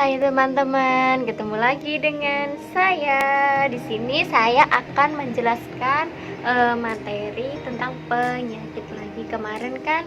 Hai teman-teman, ketemu lagi dengan saya. Di sini saya akan menjelaskan materi tentang penyakit lagi. Kemarin kan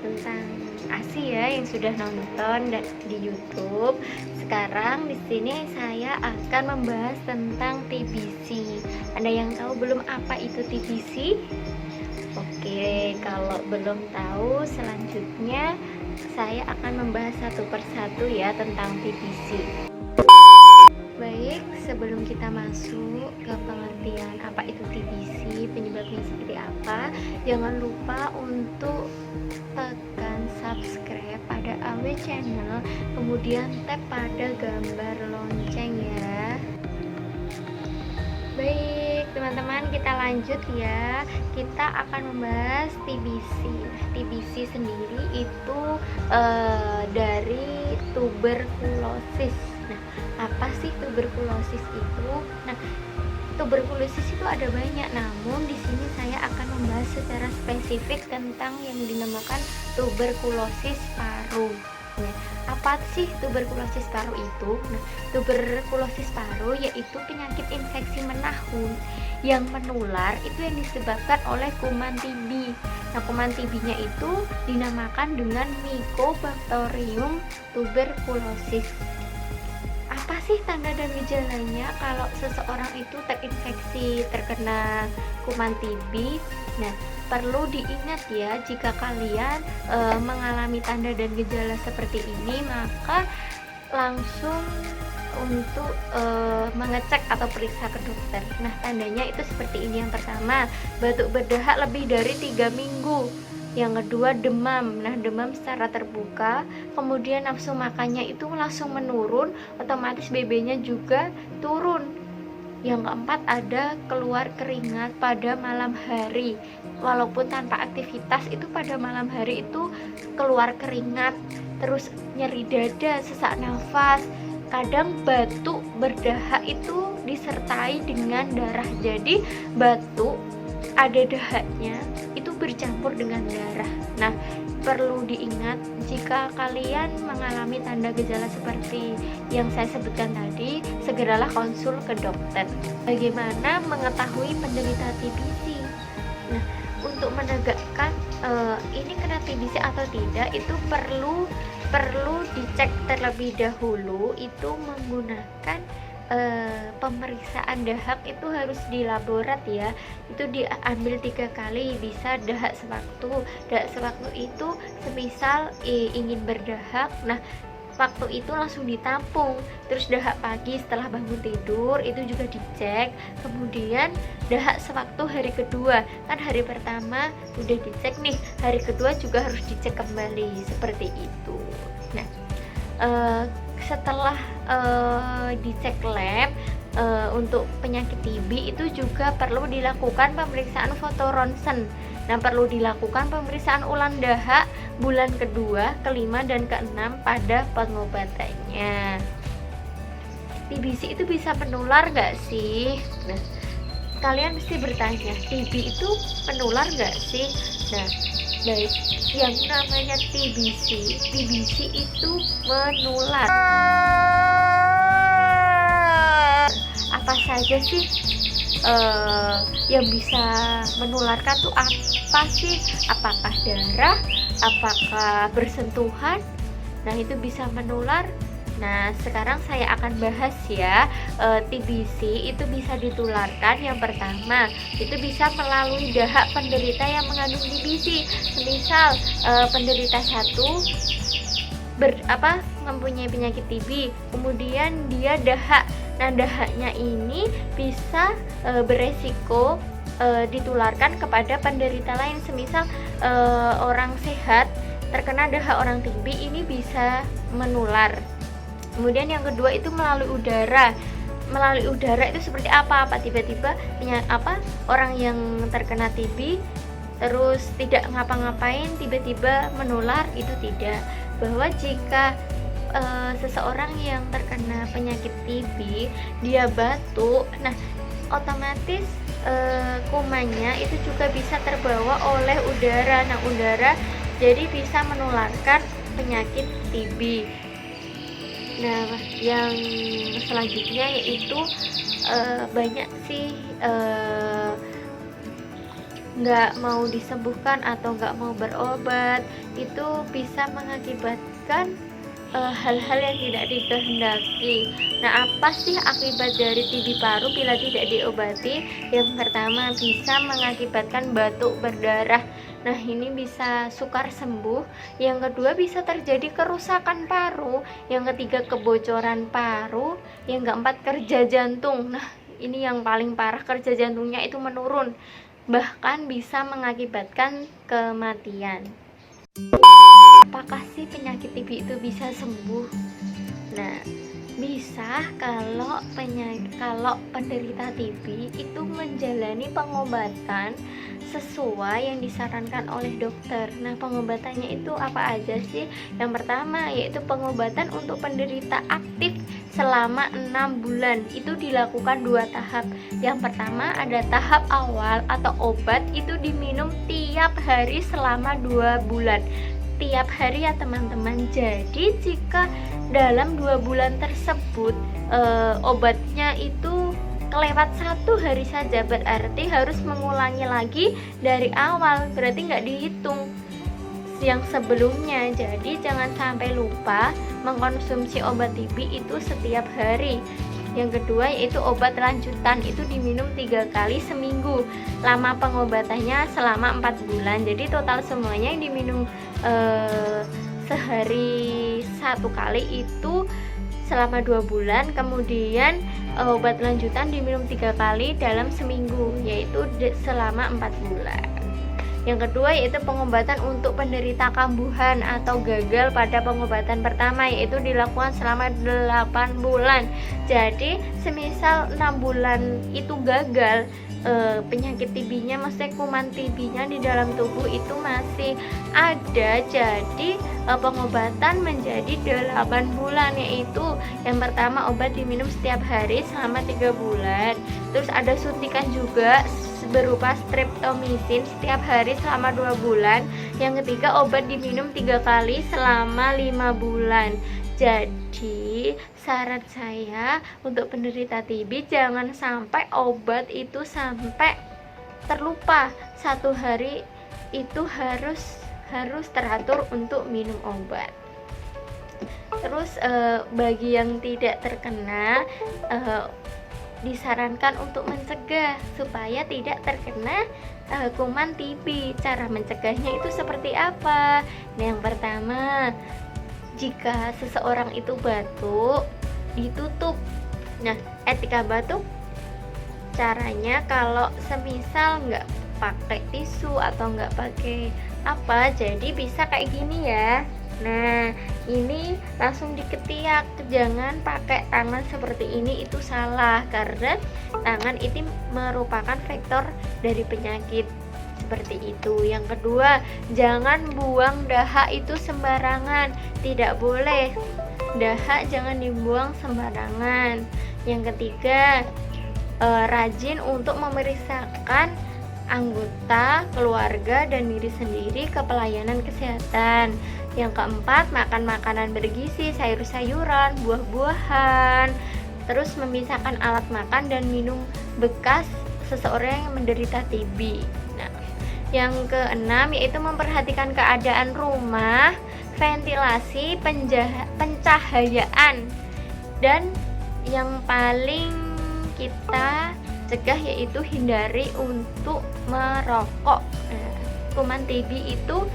tentang ASI ya yang sudah nonton di YouTube. Sekarang di sini saya akan membahas tentang TBC. Ada yang tahu belum apa itu TBC? Oke, kalau belum tahu, selanjutnya saya akan membahas satu persatu ya tentang TBC. Baik, sebelum kita masuk ke pengertian apa itu TBC, penyebabnya seperti apa, jangan lupa untuk tekan subscribe pada AW channel, kemudian tap pada gambar lonceng ya. Baik teman-teman, kita lanjut ya. Kita akan membahas TBC. TBC sendiri itu dari tuberkulosis. Nah, apa sih tuberkulosis itu? Nah, tuberkulosis itu ada banyak, namun di sini saya akan membahas secara spesifik tentang yang dinamakan tuberkulosis paru. Nah, apa sih tuberkulosis paru itu? Nah, tuberkulosis paru yaitu penyakit infeksi menahun yang menular itu yang disebabkan oleh kuman TB. Nah, kuman TB-nya itu dinamakan dengan Mycobacterium tuberculosis. Apa sih tanda dan gejalanya kalau seseorang itu terinfeksi terkena kuman TB? Nah, perlu diingat ya, jika kalian mengalami tanda dan gejala seperti ini, maka langsung untuk mengecek atau periksa ke dokter. Nah, tandanya itu seperti ini. Yang pertama, batuk berdahak lebih dari 3 minggu. Yang kedua, demam. Nah, demam secara terbuka. Kemudian nafsu makannya itu langsung menurun, otomatis BB-nya juga turun. Yang keempat, ada keluar keringat pada malam hari. Walaupun tanpa aktivitas, itu pada malam hari itu keluar keringat. Terus nyeri dada, sesak nafas. Kadang batuk berdahak itu disertai dengan darah. Jadi batuk ada dahaknya itu bercampur dengan darah. Nah, perlu diingat jika kalian mengalami tanda gejala seperti yang saya sebutkan tadi, segeralah konsul ke dokter. Bagaimana mengetahui penderita TBC? Nah, untuk menegakkan ini kena TBC atau tidak, itu perlu dicek terlebih dahulu. Itu menggunakan pemeriksaan dahak itu harus di laborat ya. Itu diambil 3 kali, bisa dahak sewaktu. Dahak sewaktu itu semisal ingin berdahak, nah waktu itu langsung ditampung. Terus dahak pagi setelah bangun tidur itu juga dicek. Kemudian dahak sewaktu hari kedua, kan hari pertama udah dicek nih, hari kedua juga harus dicek kembali, seperti itu. Nah, setelah dicek lab untuk penyakit TB itu juga perlu dilakukan pemeriksaan foto ronsen. Nah, perlu dilakukan pemeriksaan ulang dahak bulan kedua, kelima, dan keenam pada pengobatannya. TBC itu bisa menular nggak sih? Nah, kalian mesti bertanya, TB itu menular nggak sih? Nah, baik, yang namanya TBC itu menular. Apa saja sih yang bisa menularkan tuh apa sih? Apakah darah? Apakah bersentuhan? Nah, itu bisa menular. Nah, sekarang saya akan bahas ya, TBC itu bisa ditularkan. Yang pertama, itu bisa melalui dahak penderita yang mengandung TBC. Semisal penderita satu mempunyai penyakit TB, kemudian dia dahak. Nah, dahaknya ini bisa beresiko ditularkan kepada penderita lain. Semisal orang sehat terkena dahak orang TB, ini bisa menular. Kemudian yang kedua itu melalui udara. Melalui udara itu seperti apa? Tiba-tiba orang yang terkena TB terus tidak ngapa-ngapain tiba-tiba menular, itu tidak. Bahwa jika seseorang yang terkena penyakit TB dia batuk, nah otomatis kumannya itu juga bisa terbawa oleh udara. Nah, udara jadi bisa menularkan penyakit TB. Nah, yang selanjutnya yaitu banyak sih nggak mau disembuhkan atau nggak mau berobat, itu bisa mengakibatkan hal-hal yang tidak dikehendaki. Nah, apa sih akibat dari TB paru bila tidak diobati? Yang pertama, bisa mengakibatkan batuk berdarah. Nah, ini bisa sukar sembuh. Yang kedua, bisa terjadi kerusakan paru. Yang ketiga, kebocoran paru. Yang keempat, kerja jantung. Nah, ini yang paling parah, kerja jantungnya itu menurun, bahkan bisa mengakibatkan kematian. Apakah sih penyakit TB itu bisa sembuh? Nah, bisa kalau penderita TB itu menjalani pengobatan sesuai yang disarankan oleh dokter. Nah, pengobatannya itu apa aja sih? Yang pertama yaitu pengobatan untuk penderita aktif selama 6 bulan. Itu dilakukan 2 tahap. Yang pertama ada tahap awal atau obat itu diminum tiap hari selama 2 bulan. Tiap hari ya teman-teman. Jadi jika dalam 2 bulan tersebut obatnya itu kelewat 1 hari saja, berarti harus mengulangi lagi dari awal, berarti nggak dihitung yang sebelumnya. Jadi jangan sampai lupa mengkonsumsi obat TB itu setiap hari. Yang kedua yaitu obat lanjutan, itu diminum 3 kali seminggu. Lama pengobatannya selama 4 bulan. Jadi total semuanya yang diminum sehari 1 kali itu selama 2 bulan. Kemudian obat lanjutan diminum 3 kali dalam seminggu, yaitu selama 4 bulan. Yang kedua yaitu pengobatan untuk penderita kambuhan atau gagal pada pengobatan pertama, yaitu dilakukan selama 8 bulan. Jadi semisal 6 bulan itu gagal, penyakit TB-nya, maksudnya kuman TB-nya di dalam tubuh itu masih ada, jadi pengobatan menjadi 8 bulan, yaitu yang pertama obat diminum setiap hari selama 3 bulan, terus ada suntikan juga berupa streptomycin setiap hari selama 2 bulan. Yang ketiga obat diminum 3 kali selama 5 bulan. Jadi saran saya untuk penderita TB, jangan sampai obat itu sampai terlupa. 1 hari itu harus teratur untuk minum obat. Terus bagi yang tidak terkena, disarankan untuk mencegah supaya tidak terkena kuman TB. Cara mencegahnya itu seperti apa? Nah, yang pertama, jika seseorang itu batuk, ditutup. Nah, etika batuk caranya kalau semisal nggak pakai tisu atau nggak pakai apa, jadi bisa kayak gini ya. Nah, ini langsung diketiak, jangan pakai tangan seperti ini, itu salah karena tangan itu merupakan vektor dari penyakit seperti itu. Yang kedua, jangan buang dahak itu sembarangan, tidak boleh. Dahak jangan dibuang sembarangan. Yang ketiga, rajin untuk memeriksakan anggota keluarga dan diri sendiri ke pelayanan kesehatan. Yang keempat, makan makanan bergizi, sayur-sayuran, buah-buahan. Terus memisahkan alat makan dan minum bekas seseorang yang menderita TB. Nah, yang keenam yaitu memperhatikan keadaan rumah, ventilasi, pencahayaan, dan yang paling kita cegah yaitu hindari untuk merokok. Nah, kuman TB itu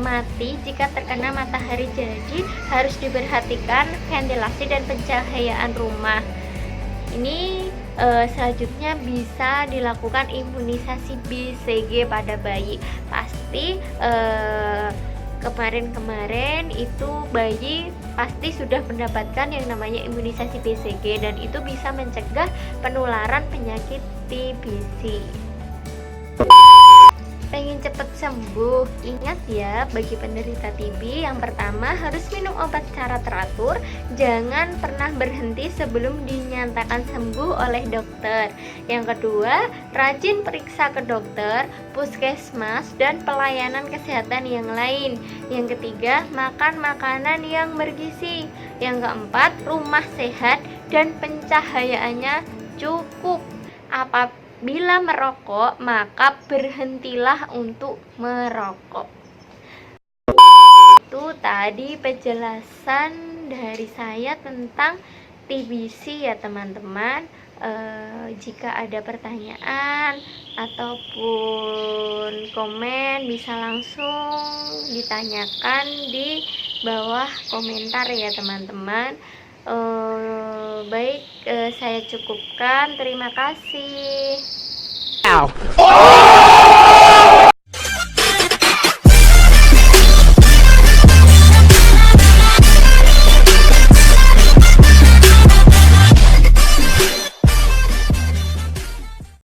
mati jika terkena matahari, jadi harus diperhatikan ventilasi dan pencahayaan rumah. Ini selanjutnya bisa dilakukan imunisasi BCG pada bayi. Pasti kemarin itu bayi pasti sudah mendapatkan yang namanya imunisasi BCG, dan itu bisa mencegah penularan penyakit TBC. pengen cepet sembuh, ingat ya, bagi penderita TB yang pertama harus minum obat secara teratur, jangan pernah berhenti sebelum dinyatakan sembuh oleh dokter. Yang kedua, rajin periksa ke dokter, puskesmas, dan pelayanan kesehatan yang lain. Yang ketiga, makan makanan yang bergizi. Yang keempat, rumah sehat dan pencahayaannya cukup. Apabila merokok, maka berhentilah untuk merokok. Itu tadi penjelasan dari saya tentang TBC ya teman-teman. Jika ada pertanyaan ataupun komen bisa langsung ditanyakan di bawah komentar ya teman-teman. Baik, saya cukupkan. Terima kasih.